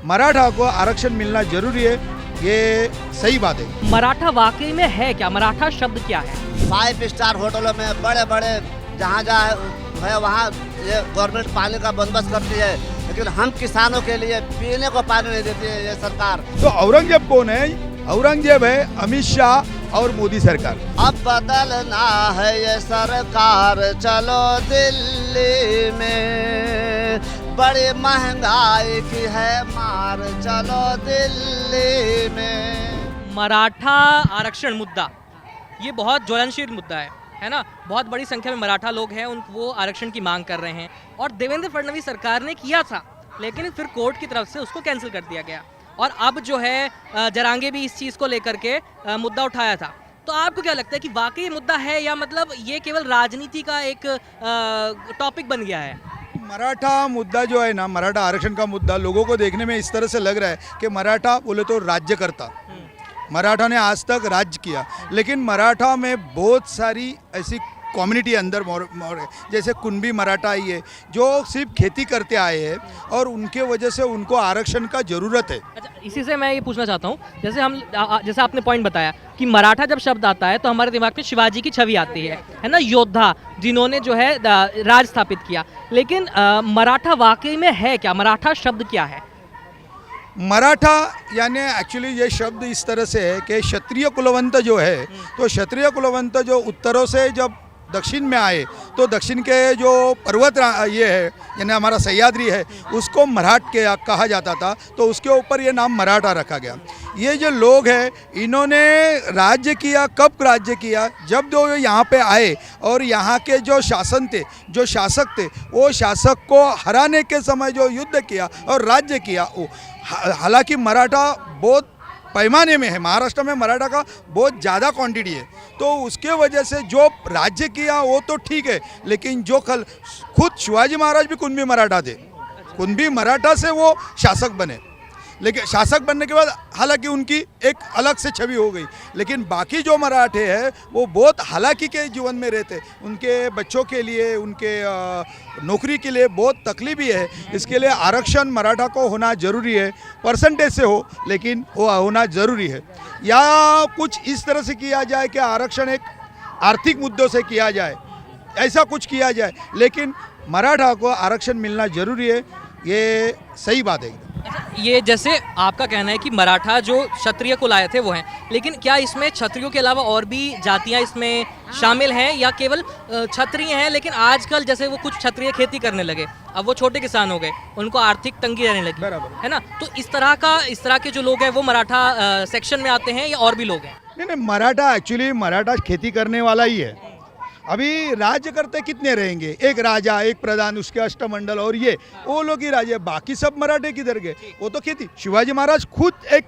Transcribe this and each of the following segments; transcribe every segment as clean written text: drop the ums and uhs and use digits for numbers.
मराठा को आरक्षण मिलना जरूरी है, ये सही बात है। मराठा वाकई में है क्या? मराठा शब्द क्या है? 5 स्टार होटलों में बड़े बड़े जहाँ है वहाँ ये गवर्नमेंट पानी का बंदोबस्त करती है, लेकिन हम किसानों के लिए पीने को पानी नहीं देती है ये सरकार। तो औरंगजेब कौन है? औरंगजेब है अमित शाह और मोदी सरकार। अब बदलना है ये सरकार, चलो दिल्ली में, बड़ी महंगाई की है मार, चलो दिल्ली में। मराठा आरक्षण मुद्दा ये बहुत ज्वलनशील मुद्दा है ना? बहुत बड़ी संख्या में मराठा लोग हैं, वो आरक्षण की मांग कर रहे हैं और देवेंद्र फडणवीस सरकार ने किया था, लेकिन फिर कोर्ट की तरफ से उसको कैंसिल कर दिया गया और अब जो है जरांगे भी इस चीज़ को लेकर के मुद्दा उठाया था। तो आपको क्या लगता है कि वाकई ये मुद्दा है या मतलब ये केवल राजनीति का एक टॉपिक बन गया है? मराठा मुद्दा जो है ना, मराठा आरक्षण का मुद्दा लोगों को देखने में इस तरह से लग रहा है कि मराठा बोले तो राज्य करता, मराठा ने आज तक राज्य किया, लेकिन मराठा में बहुत सारी ऐसी कम्युनिटी अंदर जैसे कुणबी मराठा आई है जो सिर्फ खेती करते आए हैं और उनके वजह से उनको आरक्षण का ज़रूरत है। अच्छा, इसी से मैं ये पूछना चाहता हूँ, जैसे आपने पॉइंट बताया कि मराठा जब शब्द आता है तो हमारे दिमाग में शिवाजी की छवि आती है ना, योद्धा जिन्होंने जो है राज स्थापित किया, लेकिन मराठा वाकई में है क्या? मराठा शब्द क्या है? मराठा यानी एक्चुअली ये शब्द इस तरह से है कि क्षत्रिय कुलवंत जो है, तो क्षत्रिय कुलवंत जो उत्तरों से जब दक्षिण में आए तो दक्षिण के जो पर्वत ये है यानी हमारा सह्याद्री है उसको मराठ के कहा जाता था, तो उसके ऊपर ये नाम मराठा रखा गया। ये जो लोग हैं इन्होंने राज्य किया, कब राज्य किया? जब जो यहाँ पे आए और यहाँ के जो शासन थे, जो शासक थे, वो शासक को हराने के समय जो युद्ध किया और राज्य किया वो। हालांकि मराठा बहुत पैमाने में है, महाराष्ट्र में मराठा का बहुत ज़्यादा क्वांटिटी है, तो उसके वजह से जो राज्य किया वो तो ठीक है, लेकिन जो खुद शिवाजी महाराज भी कुणबी मराठा थे, कुणबी मराठा से वो शासक बने, लेकिन शासक बनने के बाद हालांकि उनकी एक अलग से छवि हो गई, लेकिन बाकी जो मराठे हैं वो बहुत हालांकि के जीवन में रहते, उनके बच्चों के लिए, उनके नौकरी के लिए बहुत तकलीफी है। इसके लिए आरक्षण मराठा को होना ज़रूरी है, परसेंटेज से हो लेकिन वो होना ज़रूरी है। या कुछ इस तरह से किया जाए कि आरक्षण एक आर्थिक मुद्दों से किया जाए, ऐसा कुछ किया जाए, लेकिन मराठा को आरक्षण मिलना ज़रूरी है, ये सही बात है। ये जैसे आपका कहना है कि मराठा जो क्षत्रिय कुल आए थे वो हैं, लेकिन क्या इसमें क्षत्रियों के अलावा और भी जातियां इसमें शामिल हैं या केवल क्षत्रिय हैं? लेकिन आजकल जैसे वो कुछ क्षत्रिय खेती करने लगे, अब वो छोटे किसान हो गए, उनको आर्थिक तंगी रहने लगी, है ना? तो इस तरह के जो लोग हैं वो मराठा सेक्शन में आते हैं या और भी लोग हैं? नहीं, मराठा एक्चुअली मराठा खेती करने वाला ही है। अभी राज्य करते कितने रहेंगे? एक राजा, एक प्रधान, उसके अष्टमंडल और ये वो लोग ही राजा, बाकी सब मराठे किधर गए? वो तो खेती। शिवाजी महाराज खुद एक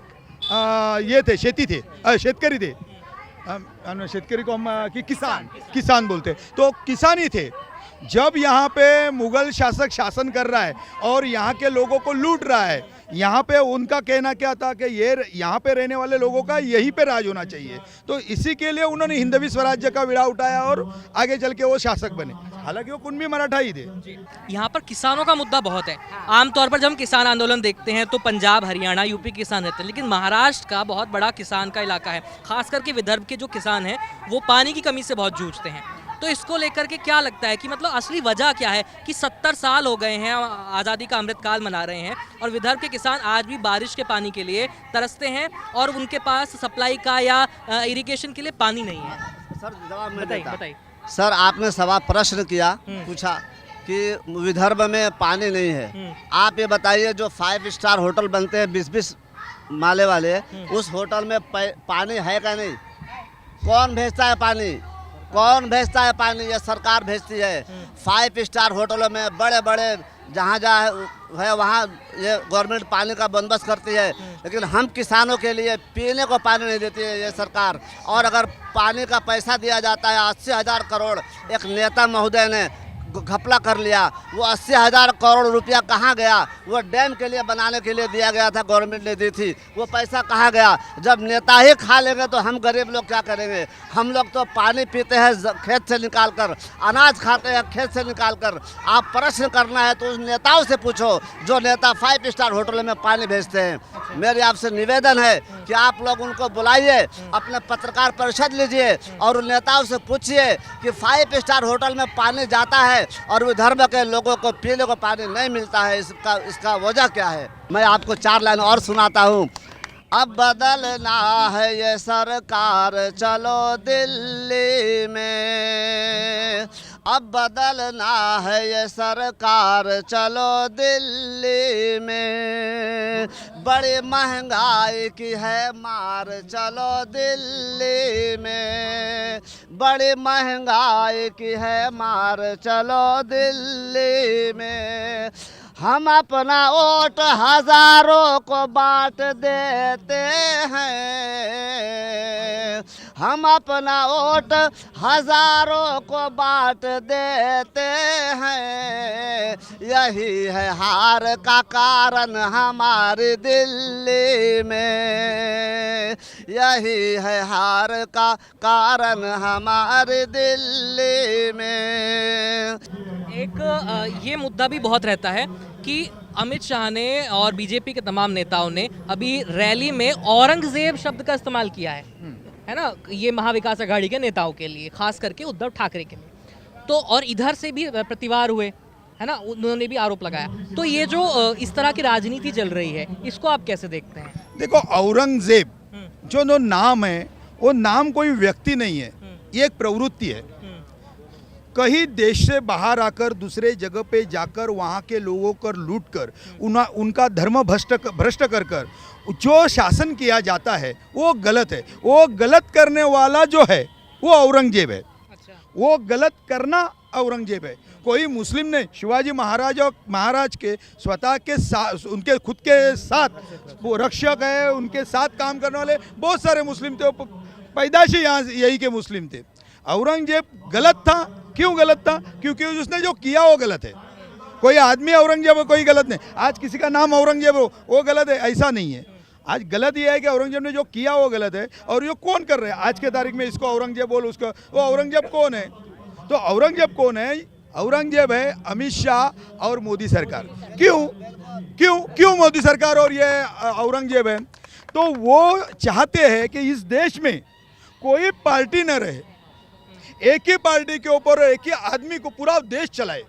ये थे, शेतकरी थे, शेतकरी को हम किसान बोलते, तो किसान ही थे। जब यहाँ पे मुगल शासक शासन कर रहा है और यहाँ के लोगों को लूट रहा है, यहाँ पे उनका कहना क्या था कि ये यहाँ पे रहने वाले लोगों का यहीं पे राज होना चाहिए, तो इसी के लिए उन्होंने हिंदवी स्वराज्य का विड़ा उठाया और आगे चल के वो शासक बने। हालांकि वो कुणबी मराठा ही थे। यहाँ पर किसानों का मुद्दा बहुत है। आमतौर पर जब हम किसान आंदोलन देखते हैं तो पंजाब, हरियाणा, यूपी किसान रहते हैं, लेकिन महाराष्ट्र का बहुत बड़ा किसान का इलाका है, खास करके विदर्भ के जो किसान हैं वो पानी की कमी से बहुत जूझते हैं। तो इसको लेकर के क्या लगता है कि मतलब असली वजह क्या है कि 70 साल हो गए हैं, आज़ादी का अमृतकाल मना रहे हैं और विदर्भ के किसान आज भी बारिश के पानी के लिए तरसते हैं और उनके पास सप्लाई का या इरिगेशन के लिए पानी नहीं है? सर जवाब में बताइए। सर आपने सवाल प्रश्न किया, पूछा कि विदर्भ में पानी नहीं है। आप ये बताइए जो 5 स्टार होटल बनते हैं 20-20 माले वाले, उस होटल में पानी है क्या नहीं? कौन भेजता है पानी? कौन भेजता है पानी? ये सरकार भेजती है। 5 स्टार होटलों में बड़े बड़े जहाँ है वहाँ ये गवर्नमेंट पानी का बंदोबस्त करती है, लेकिन हम किसानों के लिए पीने को पानी नहीं देती है ये सरकार। और अगर पानी का पैसा दिया जाता है 80,000 करोड़, एक नेता महोदय ने घपला कर लिया। वो 80,000 करोड़ रुपया कहाँ गया? वो डैम के लिए बनाने के लिए दिया गया था, गवर्नमेंट ने दी थी। वो पैसा कहाँ गया? जब नेता ही खा लेंगे तो हम गरीब लोग क्या करेंगे? हम लोग तो पानी पीते हैं खेत से निकाल कर, अनाज खाते हैं खेत से निकाल कर। आप प्रश्न करना है तो उस नेताओं से पूछो जो नेता 5 स्टार होटल में पानी भेजते हैं। मेरी आपसे निवेदन है कि आप लोग उनको बुलाइए, अपने पत्रकार परिषद लीजिए और उन नेताओं से पूछिए कि 5 स्टार होटल में पानी जाता है और विदर्भ के लोगों को पीने को पानी नहीं मिलता है, इसका वजह क्या है? मैं आपको 4 लाइन और सुनाता हूँ। अब बदलना है ये सरकार, चलो दिल्ली में। अब बदलना है ये सरकार, चलो दिल्ली में। बड़ी महंगाई की है मार, चलो दिल्ली में। बड़ी महंगाई की है मार, चलो दिल्ली में। हम अपना वोट हजारों को बांट देते हैं। हम अपना वोट हजारों को बांट देते हैं। यही है हार का कारण हमारी दिल्ली में। यही है हार का कारण हमारी दिल्ली में। एक ये मुद्दा भी बहुत रहता है कि अमित शाह ने और बीजेपी के तमाम नेताओं ने अभी रैली में औरंगजेब शब्द का इस्तेमाल किया है ना, ये महाविकास आघाड़ी के नेताओं के लिए, खास करके उद्धव ठाकरे के लिए। तो और इधर से भी प्रतिवार हुए है ना, उन्होंने भी आरोप लगाया। तो ये जो इस तरह की राजनीति चल रही है, इसको आप कैसे देखते हैं? देखो, औरंगजेब जो नाम है वो नाम कोई व्यक्ति नहीं है, ये एक प्रवृत्ति है। कहीं देश से बाहर आकर दूसरे जगह पे जाकर वहाँ के लोगों को लूट कर उनका धर्म भ्रष्ट कर जो शासन किया जाता है वो गलत है। वो गलत करने वाला जो है वो औरंगजेब है। वो गलत करना औरंगजेब है, कोई मुस्लिम नहीं। शिवाजी महाराज के स्वतः के साथ, उनके खुद के साथ वो रक्षक है, उनके साथ काम करने वाले बहुत सारे मुस्लिम थे, पैदाशी यहाँ यही के मुस्लिम थे। औरंगजेब गलत था। क्यों गलत था? क्योंकि उसने जो किया वो गलत है। कोई आदमी औरंगजेब हो, कोई गलत नहीं। आज किसी का नाम औरंगजेब हो वो गलत है, ऐसा नहीं है। आज गलत ये है कि औरंगजेब ने जो किया वो गलत है। और ये कौन कर रहे हैं आज के तारीख में? इसको औरंगजेब बोल, उसको वो औरंगजेब कौन है? तो औरंगजेब कौन है? औरंगजेब है अमित शाह और मोदी सरकार। क्यों क्यों क्यों मोदी सरकार और ये औरंगजेब है? तो वो चाहते हैं कि इस देश में कोई पार्टी न रहे, एक ही पार्टी के ऊपर एक ही आदमी को पूरा देश चलाए,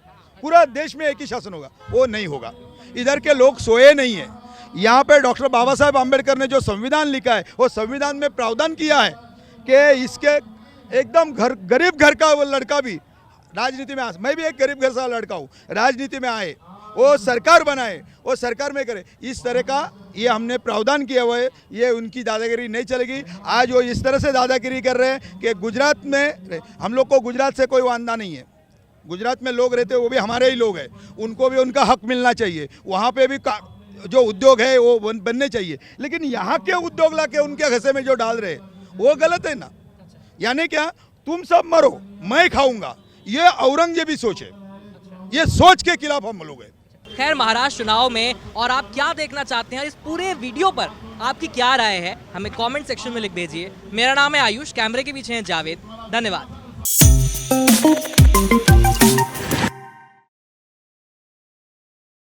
पूरा देश में एक ही शासन होगा। वो नहीं होगा। इधर के लोग सोए नहीं है। यहाँ पे डॉक्टर बाबा साहेब आम्बेडकर ने जो संविधान लिखा है वो संविधान में प्रावधान किया है कि इसके एकदम गरीब घर का वो लड़का भी राजनीति में आ। मैं भी एक गरीब घर से लड़का हूँ, राजनीति में आए, वो सरकार बनाए, वो सरकार में करे, इस तरह का ये हमने प्रावधान किया हुआ है। ये उनकी दादागिरी नहीं चलेगी। आज वो इस तरह से दादागिरी कर रहे हैं कि गुजरात में, हम लोग को गुजरात से कोई वांदा नहीं है। गुजरात में लोग रहते हैं वो भी हमारे ही लोग हैं, उनको भी उनका हक मिलना चाहिए। वहाँ पे भी जो उद्योग है वो बनने चाहिए। लेकिन यहाँ के उद्योग ला के उनके घसे में जो डाल रहे वो गलत है ना। यानी क्या, तुम सब मरो मैं खाऊंगा, ये औरंगजेबी सोच है। ये सोच के खिलाफ हम लोग हैं। खैर, महाराष्ट्र चुनाव में और आप क्या देखना चाहते हैं, इस पूरे वीडियो पर आपकी क्या राय है, हमें कमेंट सेक्शन में लिख भेजिए। मेरा नाम है आयुष, कैमरे के पीछे है जावेद। धन्यवाद।